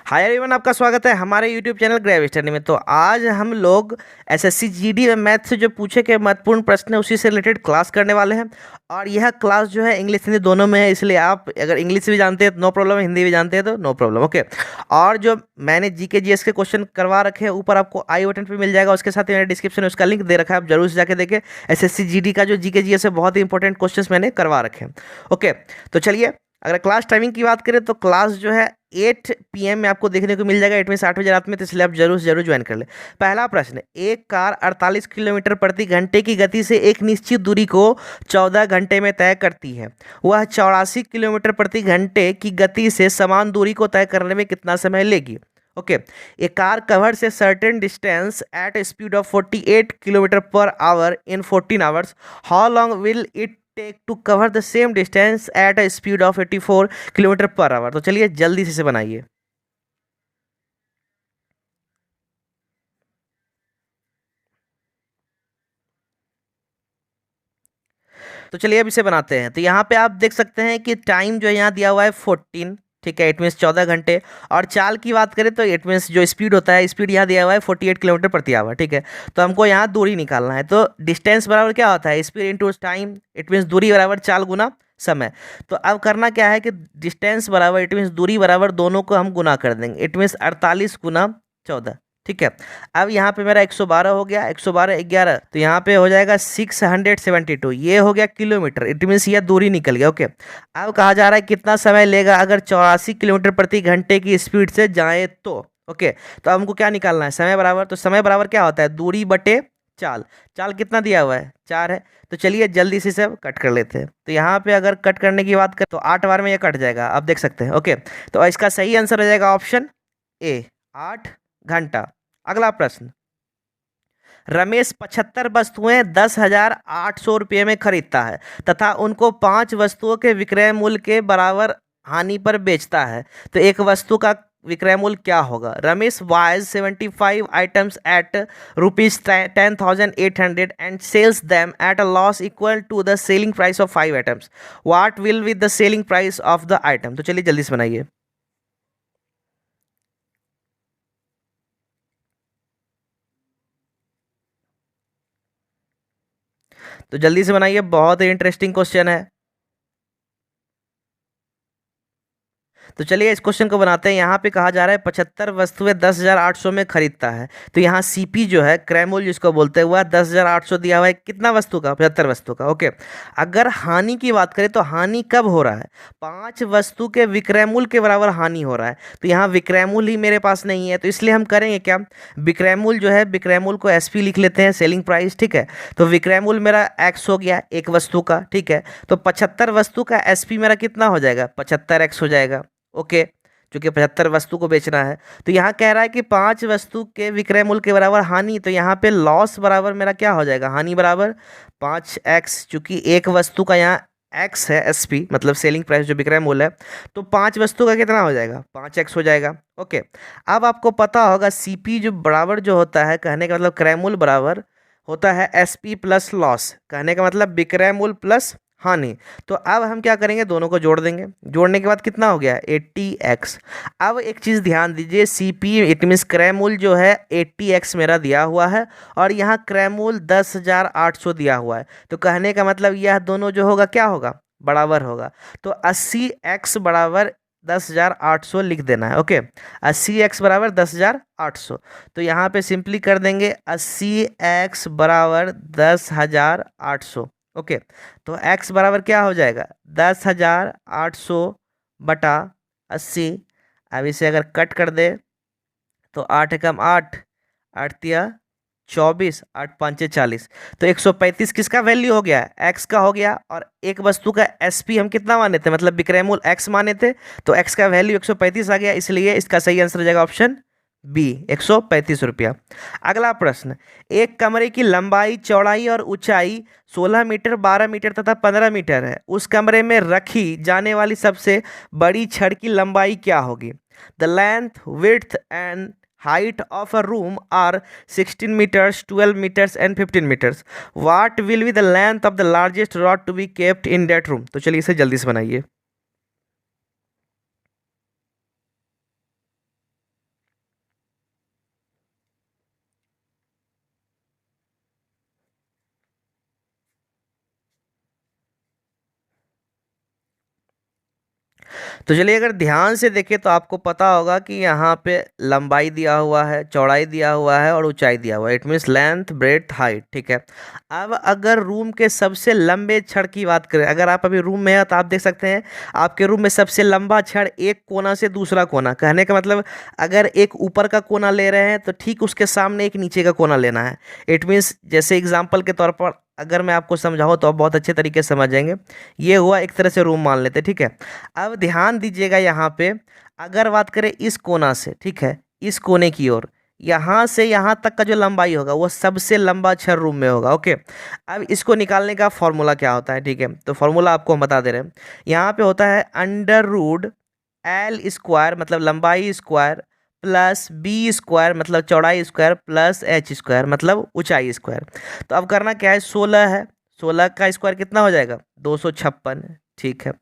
Hi everyone, आपका स्वागत है हमारे यूट्यूब चैनल ग्रेव स्टडी में। तो आज हम लोग एसएससी जीडी में मैथ से जो पूछे के महत्वपूर्ण प्रश्न है उसी से रिलेटेड क्लास करने वाले हैं। और यह क्लास जो है इंग्लिश हिंदी दोनों में है, इसलिए आप अगर इंग्लिश भी जानते हैं तो नो प्रॉब्लम, हिंदी भी जानते हैं तो नो प्रॉब्लम। ओके। और जो मैंने जीके जीएस के क्वेश्चन करवा रखे हैं ऊपर आपको आई बटन पर मिल जाएगा, उसके साथ ही मेरे डिस्क्रिप्शन में उसका लिंक दे रखा है, आप जरूर से जाके देखें। एसएससी जीडी का जो जीके जीएस है बहुत ही इंपॉर्टेंट क्वेश्चन मैंने करवा रखे हैं। ओके, तो चलिए अगर क्लास टाइमिंग की बात करें तो क्लास जो है 8 PM में आपको देखने को मिल जाएगा। 8 में से 8 बजे रात में, तो इसलिए आप जरूर से जरूर ज्वाइन कर ले। पहला प्रश्न, एक कार 48 किलोमीटर प्रति घंटे की गति से एक निश्चित दूरी को 14 घंटे में तय करती है। वह 84 किलोमीटर प्रति घंटे की गति से समान दूरी को तय करने में कितना समय लेगी? Okay, a car covers a certain distance at a speed of 48 kilometre per hour in 14 hours. How long will it take to cover the same distance at a speed of 84 kilometre per hour? तो चलिए जल्दी से इसे बनाइए। तो चलिए अब इसे बनाते हैं। तो यहाँ पे आप देख सकते हैं कि टाइम जो यहाँ दिया हुआ है 14, ठीक है, इट मीन्स 14 घंटे। और चाल की बात करें तो इट मीन्स जो स्पीड होता है, स्पीड यहाँ दिया हुआ है 48 किलोमीटर प्रति आवर, ठीक है। तो हमको यहाँ दूरी निकालना है। तो डिस्टेंस बराबर क्या होता है? Speed into time, it means दूरी बराबर चाल गुना समय। तो अब करना क्या है कि डिस्टेंस बराबर इट मीन्स दूरी बराबर दोनों को हम गुना कर देंगे, इट मीन्स 48 गुना 14, ठीक है। अब यहाँ पे मेरा 112 हो गया, 112 11, तो यहाँ पे हो जाएगा 672, ये हो गया किलोमीटर, इट मीन्स यह दूरी निकल गया। ओके, अब कहा जा रहा है कितना समय लेगा अगर 84 किलोमीटर प्रति घंटे की स्पीड से जाए तो। ओके, तो हमको क्या निकालना है? समय बराबर, तो समय बराबर क्या होता है? दूरी बटे चाल। चाल कितना दिया हुआ है? 4 है। तो चलिए जल्दी से सब कट कर लेते हैं। तो यहाँ पे अगर कट करने की बात करें तो 8 बार में ये कट जाएगा, आप देख सकते हैं। ओके, तो इसका सही आंसर हो जाएगा ऑप्शन ए, 8 घंटा। अगला प्रश्न, रमेश 75 वस्तुएं 10,800 रुपये में खरीदता है तथा उनको 5 वस्तुओं के विक्रय मूल्य के बराबर हानि पर बेचता है। तो एक वस्तु का विक्रय मूल्य क्या होगा? Ramesh buys 75 items at ₹10,800 and sells them at a loss equal to the selling price of 5 items. What will be the selling price of the item? तो चलिए जल्दी से बनाइए। तो जल्दी से बनाइए, बहुत ही इंटरेस्टिंग क्वेश्चन है। तो चलिए इस क्वेश्चन को बनाते हैं। यहाँ पे कहा जा रहा है 75 वस्तुएं 10,800 में खरीदता है। तो यहाँ सीपी जो है, क्रैमोल जिसको बोलते हैं, वह 10,800 दिया हुआ है। कितना वस्तु का? 75 वस्तु का। ओके, अगर हानि की बात करें तो हानि कब हो रहा है? 5 वस्तु के विक्रय मूल्य के बराबर हानि हो रहा है। तो यहाँ विक्रय मूल्य ही मेरे पास नहीं है, तो इसलिए हम करेंगे क्या? विक्रय मूल्य जो है, विक्रय मूल्य को एसपी लिख लेते हैं, सेलिंग प्राइस, ठीक है। तो विक्रय मूल्य मेरा एक्स हो गया एक वस्तु का, ठीक है। तो 75 वस्तु का एसपी मेरा कितना हो जाएगा? 75x हो जाएगा। ओके, क्योंकि 75 वस्तु को बेचना है। तो यहाँ कह रहा है कि 5 वस्तु के विक्रय मूल्य के बराबर हानि, तो यहाँ पे लॉस बराबर मेरा क्या हो जाएगा? हानि बराबर 5x, चूंकि एक वस्तु का यहाँ x है, एसपी मतलब सेलिंग प्राइस जो विक्रय मूल्य है, तो 5 वस्तु का कितना हो जाएगा? 5x हो जाएगा। ओके, अब आपको पता होगा सीपी जो बराबर जो होता है, कहने का मतलब क्रय मूल्य बराबर होता है एसपी प्लस लॉस, कहने का मतलब विक्रय मूल्य प्लस हानि। तो अब हम क्या करेंगे? दोनों को जोड़ देंगे। जोड़ने के बाद कितना हो गया? 80x। अब एक चीज़ ध्यान दीजिए, सीपी इट मीन्स क्रय मूल्य जो है 80x मेरा दिया हुआ है और यहाँ क्रय मूल्य 10,800 दिया हुआ है। तो कहने का मतलब यह दोनों जो होगा क्या होगा? बराबर होगा। तो 80x बराबर 10,800 लिख देना है। ओके, 80x बराबर 10,800। तो यहाँ पे सिंपली कर देंगे 80x बराबर 10,800। ओके, तो x बराबर क्या हो जाएगा? 10,800 बटा 80। अब इसे अगर कट कर दे तो 8 एकम 8, 8 तिया 24, 8 पंचे 40। तो 135 किसका वैल्यू हो गया? x का हो गया। और एक वस्तु का एसपी हम कितना माने थे? मतलब विक्रय मूल्य x माने थे, तो x का वैल्यू 135 आ गया, इसलिए इसका सही आंसर हो जाएगा ऑप्शन बी, 135 रुपया। अगला प्रश्न, एक कमरे की लंबाई, चौड़ाई और ऊंचाई 16 मीटर, 12 मीटर तथा 15 मीटर है। उस कमरे में रखी जाने वाली सबसे बड़ी छड़ की लंबाई क्या होगी? The length, width and height of a room are 16 meters, 12 meters and 15 meters. What will be the length of the largest rod to be kept in that room? तो चलिए इसे जल्दी से बनाइए। तो चलिए अगर ध्यान से देखें तो आपको पता होगा कि यहाँ पे लंबाई दिया हुआ है, चौड़ाई दिया हुआ है और ऊंचाई दिया हुआ है। It means length, breadth, height. ठीक है। अब अगर रूम के सबसे लंबे छड़ की बात करें, अगर आप अभी रूम में हैं तो आप देख सकते हैं आपके रूम में सबसे लंबा छड़ एक कोना से दूसरा कोना, कहने का मतलब अगर एक ऊपर का कोना ले रहे हैं तो ठीक उसके सामने एक नीचे का कोना लेना है। इट मीन्स जैसे एग्जाम्पल के तौर पर अगर मैं आपको समझाऊँ तो आप बहुत अच्छे तरीके से समझ जाएंगे। ये हुआ एक तरह से रूम मान लेते हैं। ठीक है। अब ध्यान दीजिएगा यहाँ पे, अगर बात करें इस कोना से, ठीक है, इस कोने की ओर, यहाँ से यहाँ तक का जो लंबाई होगा वो सबसे लंबा छड़ रूम में होगा। ओके। अब इसको निकालने का फॉर्मूला क्या होता है? ठीक है, तो फॉर्मूला आपको हम बता दे रहे हैं। यहाँ पे होता है अंडर रूट एल स्क्वायर मतलब लंबाई स्क्वायर प्लस बी स्क्वायर मतलब चौड़ाई स्क्वायर प्लस एच स्क्वायर मतलब ऊंचाई स्क्वायर। तो अब करना क्या है, 16 है, 16 का स्क्वायर कितना हो जाएगा? 256। ठीक है।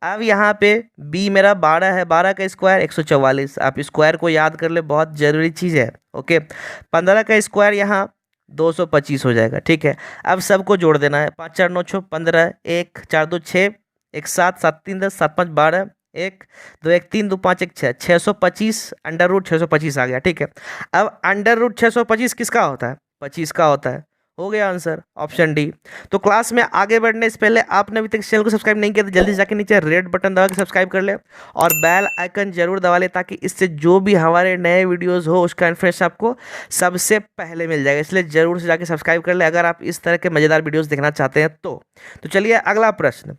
अब यहाँ पे b मेरा 12 है, 12 का स्क्वायर 144। आप स्क्वायर को याद कर ले, बहुत ज़रूरी चीज़ है। ओके। 15 का स्क्वायर यहाँ 225 हो जाएगा। ठीक है। अब सबको जोड़ देना है, 5 4 9 6 15, 1 4 2 6, 1 7 7 3 10, 7 5 12, 1 2 1 3 2 5 1 6, 625 अंडर रूट 625 आ गया। ठीक है। अब अंडर रूट 625 किसका होता है? 25 का होता है। हो गया आंसर, ऑप्शन डी। तो क्लास में आगे बढ़ने से पहले आपने अभी तक चैनल को सब्सक्राइब नहीं किया तो जल्दी से जाके नीचे रेड बटन दबा के सब्सक्राइब कर ले और बेल आइकन जरूर दबा ले, ताकि इससे जो भी हमारे नए वीडियोस हो उसका इन्फॉर्मेशन आपको सबसे पहले मिल जाएगा। इसलिए जरूर से जाके सब्सक्राइब कर ले अगर आप इस तरह के मज़ेदार वीडियोस देखना चाहते हैं तो चलिए अगला प्रश्न।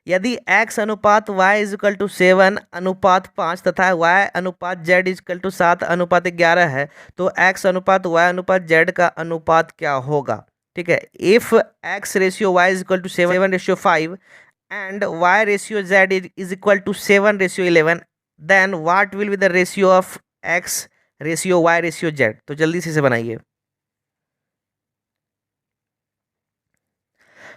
यदि x अनुपात y इज इक्वल टू 7 अनुपात 5 तथा y अनुपात z इज इक्वल टू 7 अनुपात 11 है, तो x अनुपात y अनुपात z का अनुपात क्या होगा? ठीक है। If x ratio y is equal to 7:5 and y ratio z is equal to 7:11, then what will be the ratio of x ratio y ratio z? तो जल्दी से इसे बनाइए।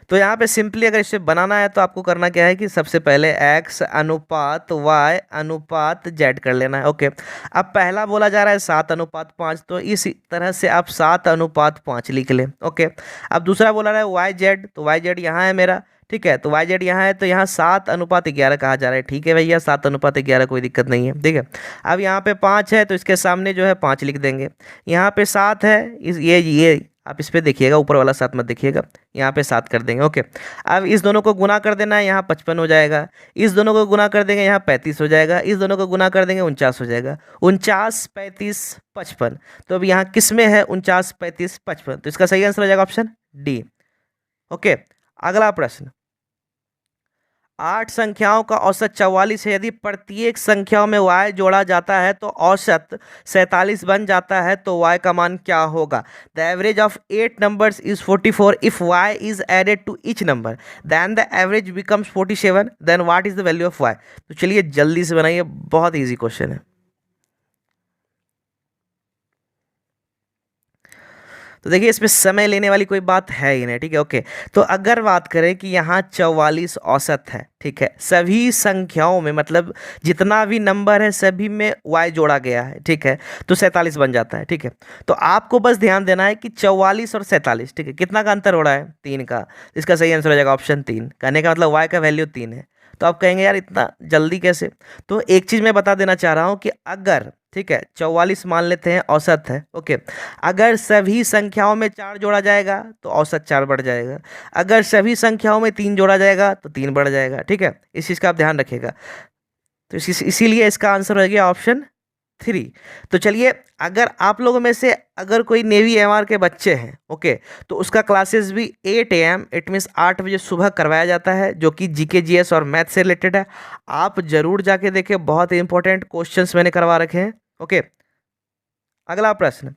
तो यहाँ पे सिंपली अगर इसे बनाना है तो आपको करना क्या है कि सबसे पहले x अनुपात y अनुपात z कर लेना है। ओके। अब पहला बोला जा रहा है 7:5, तो इस तरह से आप 7:5 लिख लें। ओके। अब दूसरा बोला रहा है वाई जेड, तो वाई जेड यहाँ है मेरा। ठीक है। तो वाई जेड यहाँ है तो यहाँ 7:11 कहा जा रहा है। ठीक है भैया, 7:11 कोई दिक्कत नहीं है। ठीक है। अब यहाँ पे 5 है तो इसके सामने जो है 5 लिख देंगे। यहाँ पे 7 है, इस ये आप इस पे देखिएगा, ऊपर वाला 7 मत देखिएगा, यहाँ पे 7 कर देंगे। ओके। अब इस दोनों को गुना कर देना है, यहाँ 55 हो जाएगा। इस दोनों को गुना कर देंगे, यहाँ 35 हो जाएगा। इस दोनों को गुना कर देंगे, 49 हो जाएगा। 49 35 55। तो अब यहाँ किस में है 49 35 55? तो इसका सही आंसर हो जाएगा ऑप्शन डी। ओके। अगला प्रश्न। 8 संख्याओं का औसत 44 है, यदि प्रत्येक संख्याओं में y जोड़ा जाता है तो औसत 47 बन जाता है, तो y का मान क्या होगा? The average of 8 numbers is 44 if y is added to each number, then the average becomes 47, then what is the value of y? तो चलिए जल्दी से बनाइए, बहुत ईजी क्वेश्चन है। तो देखिए इसमें समय लेने वाली कोई बात है ही नहीं। ठीक है। ओके। तो अगर बात करें कि यहाँ 44 औसत है, ठीक है, सभी संख्याओं में मतलब जितना भी नंबर है सभी में y जोड़ा गया है, ठीक है, तो 47 बन जाता है। ठीक है। तो आपको बस ध्यान देना है कि 44 और 47, ठीक है, कितना का अंतर हो रहा है? 3 का। इसका सही आंसर हो जाएगा ऑप्शन 3। कहने का मतलब y का वैल्यू 3 है। तो आप कहेंगे यार इतना जल्दी कैसे? तो एक चीज़ मैं बता देना चाह रहा हूँ कि अगर, ठीक है, 44 मान लेते हैं औसत है। ओके। अगर सभी संख्याओं में 4 जोड़ा जाएगा तो औसत 4 बढ़ जाएगा। अगर सभी संख्याओं में 3 जोड़ा जाएगा तो 3 बढ़ जाएगा। ठीक है। इस चीज़ का आप ध्यान रखिएगा। तो इसीलिए इसका आंसर हो गया ऑप्शन 3। तो चलिए, अगर आप लोगों में से अगर कोई नेवी एमआर के बच्चे हैं, ओके, तो उसका क्लासेस भी 8 AM इट मीन्स 8 बजे सुबह करवाया जाता है, जो कि जीके जीएस और मैथ से रिलेटेड है। आप जरूर जाके देखें, बहुत इंपॉर्टेंट क्वेश्चंस मैंने करवा रखे हैं। ओके। अगला प्रश्न।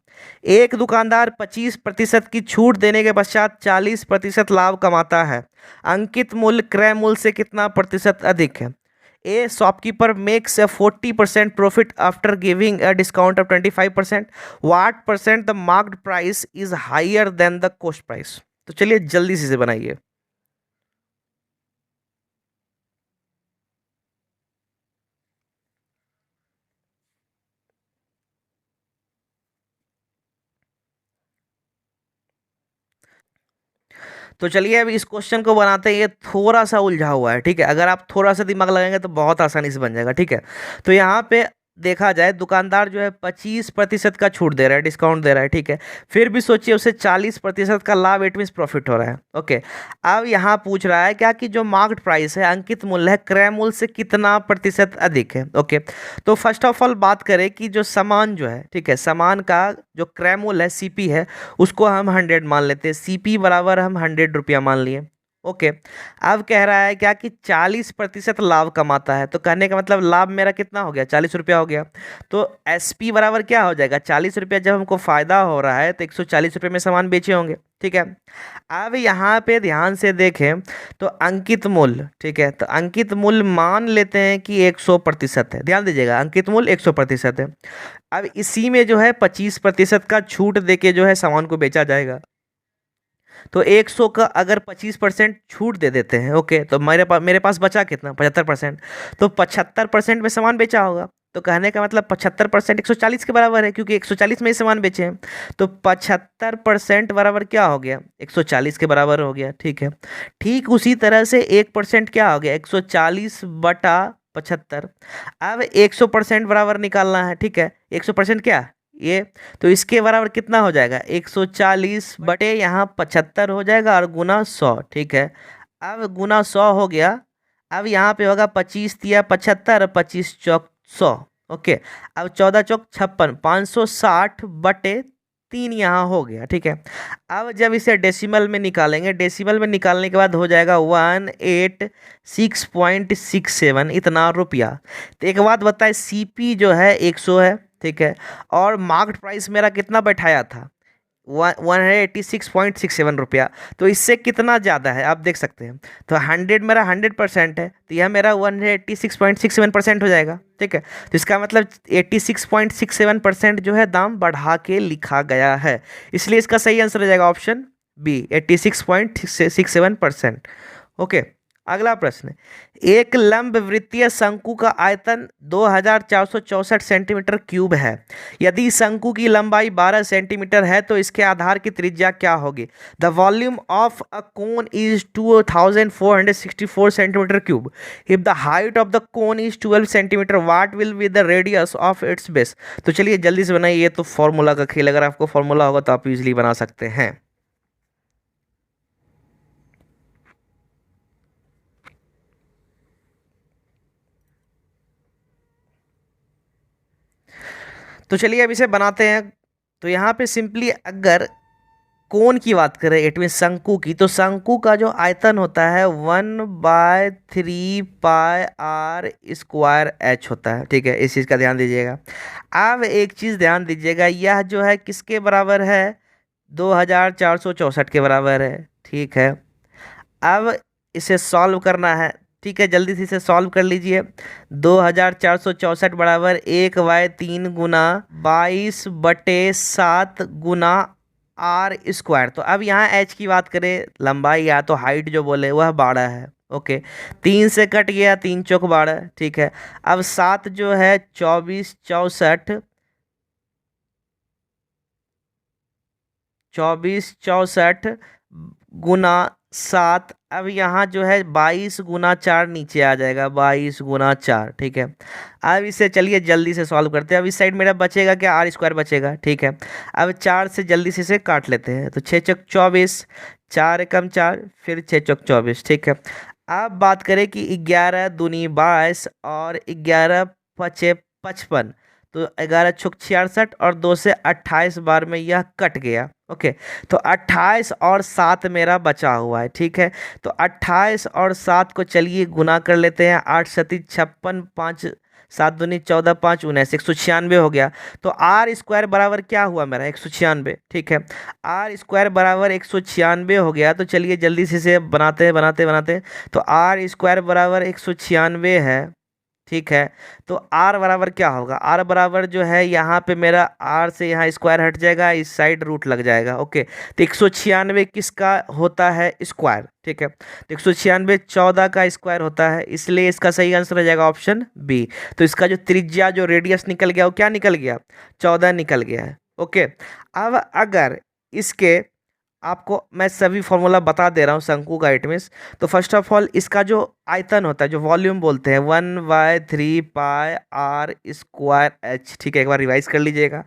एक दुकानदार 25% की छूट देने के पश्चात 40% लाभ कमाता है। अंकित मूल्य क्रय मूल्य से कितना प्रतिशत अधिक है? A shopkeeper makes a 40% profit after giving a discount of 25%। What percent the marked price is higher than the cost price? तो चलिए जल्दी से इसे बनाइए। तो चलिए अब इस क्वेश्चन को बनाते हैं। ये थोड़ा सा उलझा हुआ है, ठीक है। अगर आप थोड़ा सा दिमाग लगाएंगे तो बहुत आसानी से बन जाएगा, ठीक है। तो यहाँ पे देखा जाए, दुकानदार जो है 25% का छूट दे रहा है, डिस्काउंट दे रहा है, ठीक है। फिर भी सोचिए उसे 40% का लाभ, इट मीन्स प्रॉफिट हो रहा है। ओके, अब यहाँ पूछ रहा है क्या कि जो मार्केट प्राइस है, अंकित मूल्य है, क्रय मूल्य से कितना प्रतिशत अधिक है। ओके, तो फर्स्ट ऑफ ऑल बात करें कि जो सामान जो है, ठीक है, सामान का जो क्रय मूल्य है, सीपी है, उसको हम 100 मान लेते हैं। सीपी बराबर हम 100 रुपया मान लिए। ओके, अब कह रहा है क्या कि 40% लाभ कमाता है। तो कहने का मतलब लाभ मेरा कितना हो गया, 40 रुपया हो गया। तो एसपी बराबर क्या हो जाएगा, 40 रुपया। जब हमको फायदा हो रहा है तो 140 रुपये में सामान बेचे होंगे, ठीक है। अब यहाँ पे ध्यान से देखें तो अंकित मूल्य, ठीक है, तो अंकित मूल्य मान लेते हैं कि 100% है। ध्यान दीजिएगा, अंकित मूल्य 100% है। अब इसी में जो है 25% का छूट देके जो है सामान को बेचा जाएगा। तो 100 का अगर 25% छूट दे देते हैं, ओके, तो मेरे पास बचा कितना, 75%। तो 75% में सामान बेचा होगा। तो कहने का मतलब 75% 140 के बराबर है, क्योंकि 140 में ही सामान बेचे हैं। तो 75% बराबर क्या हो गया, 140 के बराबर हो गया, ठीक है। ठीक उसी तरह से 1% क्या हो गया, 140/75। अब 100% बराबर निकालना है, ठीक है। 100% क्या ये, तो इसके बराबर कितना हो जाएगा, 140 बटे यहाँ 75 हो जाएगा, और गुना 100, ठीक है। अब गुना 100 हो गया। अब यहाँ पे होगा 25 तिया 75, 25 चौक 100। ओके, अब 14 चौक 56, 560/3 यहाँ हो गया, ठीक है। अब जब इसे डेसिमल में निकालेंगे, डेसिमल में निकालने के बाद हो जाएगा 186.67 इतना रुपया। तो एक बात बताए, सीपी जो है 100 है, ठीक है, और मार्केट प्राइस मेरा कितना बैठाया था, 186.67 रुपया। तो इससे कितना ज़्यादा है आप देख सकते हैं। तो 100 मेरा 100% है, तो यह मेरा 186.67% हो जाएगा, ठीक है। तो इसका मतलब 86.67% जो है दाम बढ़ा के लिखा गया है। इसलिए इसका सही आंसर हो जाएगा ऑप्शन बी, 86.67%। ओके, अगला प्रश्न, एक लंब वृत्तीय शंकु का आयतन 2464 सेंटीमीटर क्यूब है। यदि शंकु की लंबाई 12 सेंटीमीटर है तो इसके आधार की त्रिज्या क्या होगी। The volume of a cone is 2464 centimetre cube. If the height of the cone is 12 centimetre, what will be the radius of its base. तो चलिए जल्दी से बनाइए, ये तो फॉर्मूला का खेल, अगर आपको फॉर्मूला होगा तो आप इजीली बना सकते हैं। तो चलिए अब इसे बनाते हैं। तो यहाँ पे सिंपली अगर कोण की बात करें, इट मीन शंकु की, तो शंकु का जो आयतन होता है 1/3πr² होता है, ठीक है। इस चीज़ का ध्यान दीजिएगा। अब एक चीज़ ध्यान दीजिएगा, यह जो है किसके बराबर है, 2464 के बराबर है, ठीक है। अब इसे सॉल्व करना है, ठीक है, जल्दी से इसे सॉल्व कर लीजिए। 2464 बराबर 1/3 गुना 22/7 गुना r²। तो अब यहाँ h की बात करें, लंबाई या तो हाइट जो बोले वह 12 है, ओके। 3 से कट गया, 3 चौक 12, ठीक है। अब 7 जो है 24 64 गुना 7। अब यहाँ जो है 22 गुना 4 नीचे आ जाएगा, 22 गुना 4, ठीक है। अब इसे चलिए जल्दी से सॉल्व करते हैं। अब इस साइड मेरा बचेगा क्या, r² बचेगा, ठीक है। अब 4 से जल्दी से इसे काट लेते हैं। तो 6 चौक 24, 4 एकम 4, फिर 6 चौक 24, ठीक है। अब बात करें कि 11 दूनी 22 और 11 पचे 55। तो 11 छुक 66 और 2 से 28 बार में यह कट गया, ओके। तो 28 और 7 मेरा बचा हुआ है, ठीक है। तो 28 और 7 को चलिए गुना कर लेते हैं। 8 सती 56, 5 7 दूनी 14, 5 19, 196 हो गया। तो r² बराबर क्या हुआ मेरा, 196, ठीक है। r² बराबर 196 हो गया। तो चलिए जल्दी से इसे बनाते। तो r² बराबर 196 है, ठीक है। तो r बराबर क्या होगा, r बराबर जो है यहाँ पे मेरा r से यहाँ स्क्वायर हट जाएगा, इस साइड रूट लग जाएगा, ओके। तो 196 किसका होता है, स्क्वायर, ठीक है। तो 196 14 का स्क्वायर होता है, इसलिए इसका सही आंसर हो जाएगा ऑप्शन बी। तो इसका जो त्रिज्या जो रेडियस निकल गया वो क्या निकल गया, 14 निकल गया है, ओके। अब अगर इसके आपको मैं सभी फॉर्मूला बता दे रहा हूँ शंकु का। इट मीन्स तो फर्स्ट ऑफ ऑल इसका जो आयतन होता है, जो वॉल्यूम बोलते हैं, 1/3 पाई r² h, ठीक है। एक बार रिवाइज कर लीजिएगा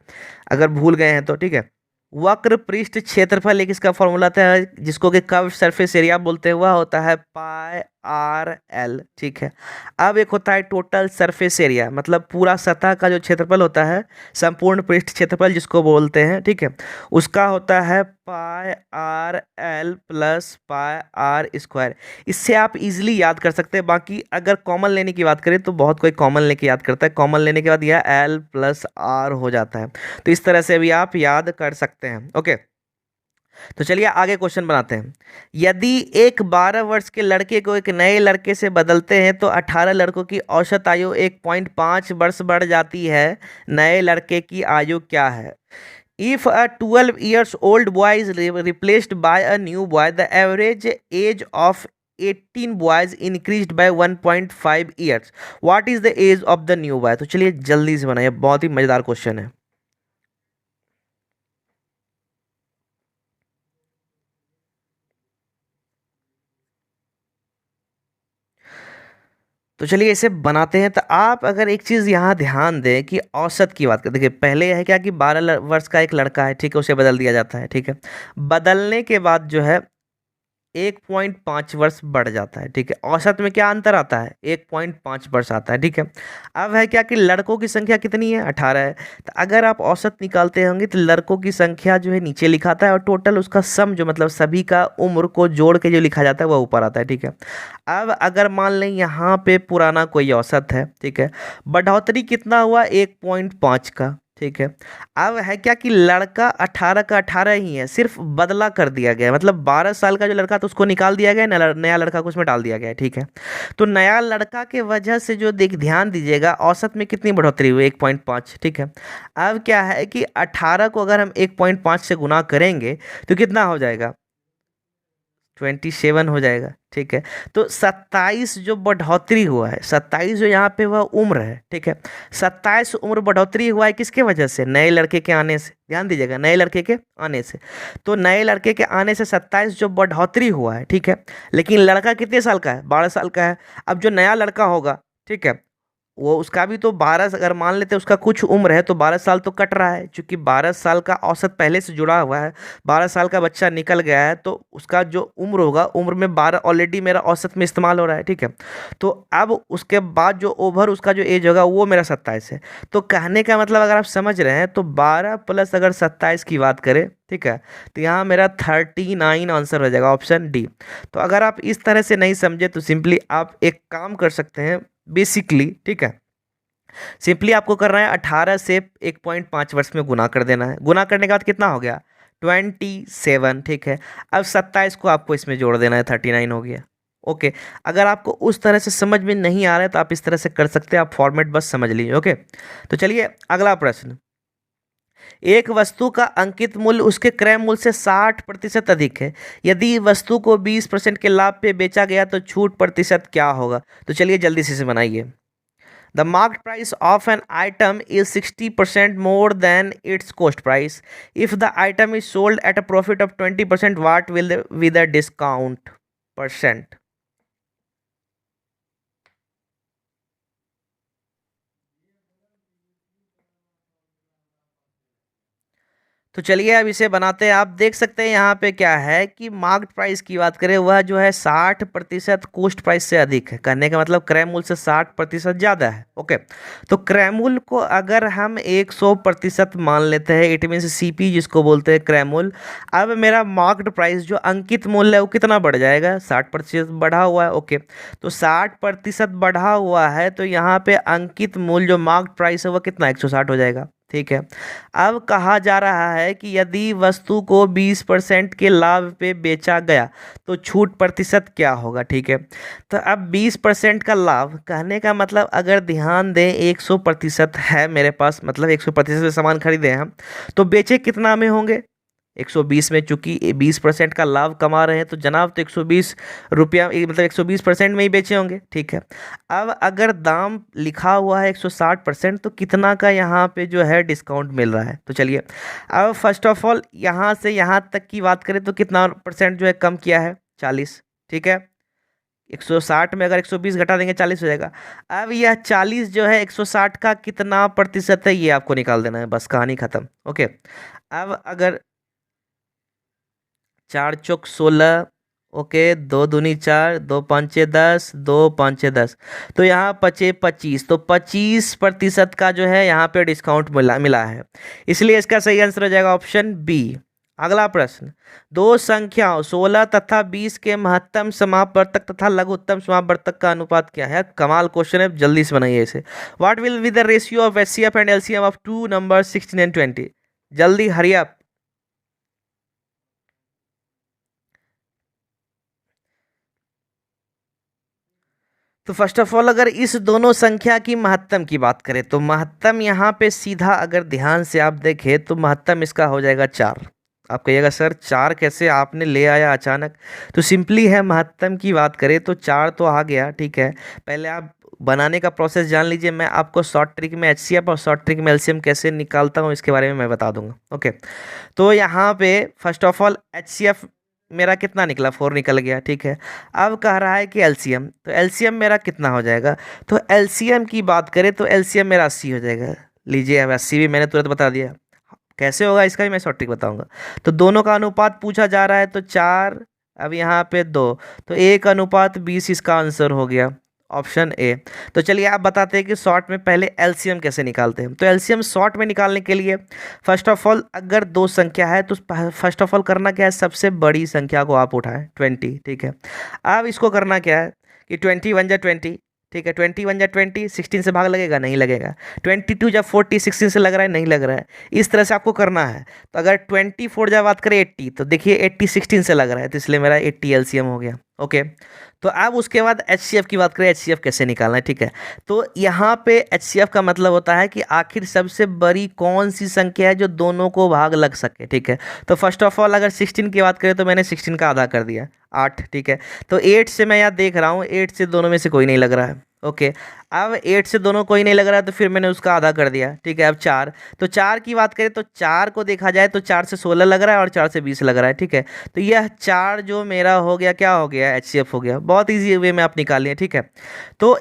अगर भूल गए हैं तो, ठीक है। वक्र पृष्ठ क्षेत्रफल एक इसका फॉर्मूला था, जिसको कि कर्व सरफेस एरिया बोलते हैं, वह होता है πr/l, ठीक है। अब एक होता है टोटल सरफेस एरिया, मतलब पूरा सतह का जो क्षेत्रफल होता है, संपूर्ण पृष्ठ क्षेत्रफल जिसको बोलते हैं, ठीक है, उसका होता है πr/l प्लस πr²। इससे आप इजीली याद कर सकते हैं। बाकी अगर कॉमन लेने की बात करें तो बहुत कोई कॉमन लेके याद करता है, कॉमन लेने के बाद यह l प्लस r हो जाता है। तो इस तरह से भी आप याद कर सकते हैं। ओके, तो चलिए आगे क्वेश्चन बनाते हैं। यदि एक 12 वर्ष के लड़के को एक नए लड़के से बदलते हैं तो 18 लड़कों की औसत आयु 1.5 वर्ष बढ़ जाती है। नए लड़के की आयु क्या है? If a 12 years old boy is replaced by a new boy, the average age of 18 boys increased by 1.5 years. What is the age of the new boy? तो चलिए जल्दी से बनाइए, बहुत ही मजेदार क्वेश्चन है। तो चलिए इसे बनाते हैं। तो आप अगर एक चीज़ यहाँ ध्यान दें कि औसत की बात करें, देखिए पहले है क्या कि 12 वर्ष का एक लड़का है, ठीक है, उसे बदल दिया जाता है, ठीक है। बदलने के बाद जो है 1.5 वर्ष बढ़ जाता है, ठीक है। औसत में क्या अंतर आता है? 1.5 वर्ष आता है, ठीक है। अब है क्या कि लड़कों की संख्या कितनी है? 18 है। तो अगर आप औसत निकालते होंगे तो लड़कों की संख्या जो है नीचे लिखाता है और टोटल उसका सम जो मतलब सभी का उम्र को जोड़ के जो लिखा जाता है वह ऊपर आता है, ठीक है। अब अगर मान लें यहाँ पे पुराना कोई औसत है, ठीक है, बढ़ोतरी कितना हुआ? 1.5 का, ठीक है। अब है क्या कि लड़का 18 का 18 ही है, सिर्फ बदला कर दिया गया है, मतलब 12 साल का जो लड़का था उसको निकाल दिया गया, नया लड़का को उसमें डाल दिया गया है, ठीक है। तो नया लड़का के वजह से जो देख ध्यान दीजिएगा औसत में कितनी बढ़ोतरी हुई? 1.5, ठीक है। अब क्या है कि 18 को अगर हम 1.5 से गुना करेंगे तो कितना हो जाएगा? 27 हो जाएगा, ठीक है। तो 27 जो बढ़ोतरी हुआ है, 27 जो यहाँ पे वह उम्र है, ठीक है। 27 उम्र बढ़ोतरी हुआ है किसके वजह से? नए लड़के के आने से। ध्यान दीजिएगा, नए लड़के के आने से। तो नए लड़के के आने से 27 जो बढ़ोतरी हुआ है, ठीक है। लेकिन लड़का कितने साल का है? 12 साल का है। अब जो नया लड़का होगा, ठीक है, वो उसका भी तो 12, अगर मान लेते हैं उसका कुछ उम्र है तो 12 साल तो कट रहा है, क्योंकि 12 साल का औसत पहले से जुड़ा हुआ है। 12 साल का बच्चा निकल गया है तो उसका जो उम्र होगा, उम्र में 12 ऑलरेडी मेरा औसत में इस्तेमाल हो रहा है, ठीक है। तो अब उसके बाद जो ओवर उसका जो एज होगा वो मेरा 27 है। तो कहने का मतलब अगर आप समझ रहे हैं तो 12 प्लस अगर 27 की बात करें, ठीक है, तो यहाँ मेरा 39 आंसर हो जाएगा, ऑप्शन डी। तो अगर आप इस तरह से नहीं समझे तो सिंपली आप एक काम कर सकते हैं बेसिकली, ठीक है। सिंपली आपको करना है 18 से 1.5 वर्ष में गुना कर देना है। गुना करने के बाद कितना हो गया? 27, ठीक है। अब 27 को आपको इसमें जोड़ देना है, 39 हो गया। ओके, अगर आपको उस तरह से समझ में नहीं आ रहा है तो आप इस तरह से कर सकते हैं, आप फॉर्मेट बस समझ लीजिए। ओके, तो चलिए अगला प्रश्न। एक वस्तु का अंकित मूल्य उसके क्रय मूल्य से 60% अधिक है। यदि वस्तु को 20% के लाभ पे बेचा गया तो छूट प्रतिशत क्या होगा? तो चलिए जल्दी से इसे बनाइए। The market price of an item is 60% more than its cost price. If the item is sold at a profit of 20%, what will be the discount percent? तो चलिए अब इसे बनाते हैं। आप देख सकते हैं यहाँ पे क्या है कि मार्केट प्राइस की बात करें वह जो है 60% कोस्ट प्राइस से अधिक है। कहने का मतलब क्रय मूल्य से 60% ज़्यादा है। ओके, तो क्रय मूल्य को अगर हम 100% मान लेते हैं, इट मीन्स सीपी जिसको बोलते हैं क्रय मूल्य। अब मेरा मार्केट प्राइस जो अंकित मूल्य है वो कितना बढ़ जाएगा? 60% बढ़ा हुआ है। ओके, तो 60% बढ़ा हुआ है तो यहाँ पे अंकित मूल्य जो मार्केट प्राइस है वह कितना? 160 हो जाएगा, ठीक है। अब कहा जा रहा है कि यदि वस्तु को 20% के लाभ पे बेचा गया तो छूट प्रतिशत क्या होगा, ठीक है। तो अब 20% का लाभ, कहने का मतलब अगर ध्यान दें 100% है मेरे पास, मतलब 100% से सामान खरीदे हैं हम, तो बेचे कितना में होंगे? 120 में चूंकि 20% का लाभ कमा रहे हैं तो जनाब तो 120 रुपया मतलब 120% में ही बेचे होंगे, ठीक है। अब अगर दाम लिखा हुआ है 160% तो कितना का यहाँ पे जो है डिस्काउंट मिल रहा है, तो चलिए अब फर्स्ट ऑफ ऑल यहाँ से यहाँ तक की बात करें तो कितना परसेंट जो है कम किया है, 40, ठीक है। 160 में अगर 120 घटा देंगे 40 हो जाएगा। अब यह 40 जो है 160 का कितना प्रतिशत है ये आपको निकाल देना है, बस कहानी खत्म। ओके, अब अगर 4 चौक 16, ओके, 2 दूनी 4, 2 5 10, 2 5 10, तो यहाँ पचे 25, तो 25% का जो है यहाँ पे डिस्काउंट मिला मिला है, इसलिए इसका सही आंसर हो जाएगा ऑप्शन बी। अगला प्रश्न, दो संख्याओं 16 तथा 20 के महत्तम समापवर्तक तथा लघुत्तम समापवर्तक का अनुपात क्या है। कमाल क्वेश्चन है, जल्दी से बनाइए इसे। What will be the ratio of HCF and LCM of two number 16 and 20? जल्दी हरी अप। तो फर्स्ट ऑफ ऑल अगर इस दोनों संख्या की महत्तम की बात करें तो महत्तम यहाँ पे सीधा अगर ध्यान से आप देखें तो महत्तम इसका हो जाएगा 4। आप कहिएगा सर 4 कैसे आपने ले आया अचानक, तो सिंपली है, महत्तम की बात करें तो 4 तो आ गया, ठीक है। पहले आप बनाने का प्रोसेस जान लीजिए, मैं आपको शॉर्ट ट्रिक में एचसीएफ और शॉर्ट ट्रिक में एलसीएम कैसे निकालता हूँ इसके बारे में मैं बता दूंगा। ओके, तो यहाँ पे फर्स्ट ऑफ ऑल एचसीएफ मेरा कितना निकला, 4 निकल गया, ठीक है। अब कह रहा है कि एलसीएम, तो एलसीएम मेरा कितना हो जाएगा, तो एलसीएम की बात करें तो एलसीएम मेरा 80 हो जाएगा। लीजिए, अब 80 भी मैंने तुरंत बता दिया, कैसे होगा इसका भी मैं शॉर्ट ट्रिक बताऊंगा। तो दोनों का अनुपात पूछा जा रहा है तो 4, अब यहाँ पे 2, तो 1:20 इसका आंसर हो गया ऑप्शन ए। तो चलिए आप बताते हैं कि शॉर्ट में पहले एलसीएम कैसे निकालते हैं। तो एलसीएम शॉर्ट में निकालने के लिए फर्स्ट ऑफ ऑल अगर दो संख्या है तो फर्स्ट ऑफ ऑल करना क्या है, सबसे बड़ी संख्या को आप उठाएं 20, ठीक है। अब इसको करना क्या है कि 20 1 जा 20, ठीक है। 20 1 जा 20, 16 से भाग लगेगा, नहीं लगेगा। 22 जा 40, 16 से लग रहा है, नहीं लग रहा है। इस तरह से आपको करना है। तो अगर 24 जा बात करें 80, तो देखिए 80 16 से लग रहा है, तो इसलिए मेरा 80 एलसीएम हो गया। ओके, तो अब उसके बाद एचसीएफ की बात करें, एचसीएफ कैसे निकालना है, ठीक है। तो यहाँ पे एचसीएफ का मतलब होता है कि आखिर सबसे बड़ी कौन सी संख्या है जो दोनों को भाग लग सके, ठीक है। तो फर्स्ट ऑफ ऑल अगर 16 की बात करें तो मैंने 16 का आधा कर दिया 8, ठीक है। तो 8 से मैं यहाँ देख रहा हूँ 8 से दोनों में से कोई नहीं लग रहा है। ओके, अब 8 से दोनों कोई नहीं लग रहा है तो फिर मैंने उसका आधा कर दिया, ठीक है। अब 4, तो 4 की बात करें तो 4 को देखा जाए तो 4 से 16 लग रहा है और 4 से 20 लग रहा है, ठीक है। तो यह 4 जो मेरा हो गया, क्या हो गया, एचसीएफ हो गया। बहुत ईजी वे में आप निकालिए, ठीक है। तो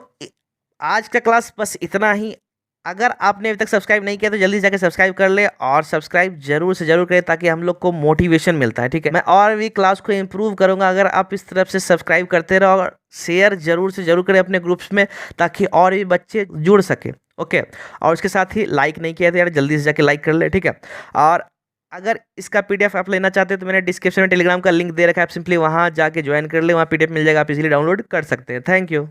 आज का क्लास बस इतना ही। अगर आपने अभी तक सब्सक्राइब नहीं किया तो जल्दी जाकर सब्सक्राइब कर ले, और सब्सक्राइब जरूर से जरूर करें ताकि हम लोग को मोटिवेशन मिलता है, ठीक है। मैं और भी क्लास को इम्प्रूव करूंगा अगर आप इस तरफ से सब्सक्राइब करते रहो, और शेयर जरूर से जरूर करें अपने ग्रुप्स में ताकि और भी बच्चे जुड़ सके। ओके, और उसके साथ ही लाइक नहीं किया तो यार जल्दी से जाके लाइक कर ले, ठीक है। और अगर इसका पीडीएफ आप लेना चाहते हैं तो मैंने डिस्क्रिप्शन में टेलीग्राम का लिंक दे रखा है, आप सिंपली वहाँ जाके ज्वाइन कर ले, वहाँ पीडीएफ मिल जाएगा, आप इजीली डाउनलोड कर सकते हैं। Thank you.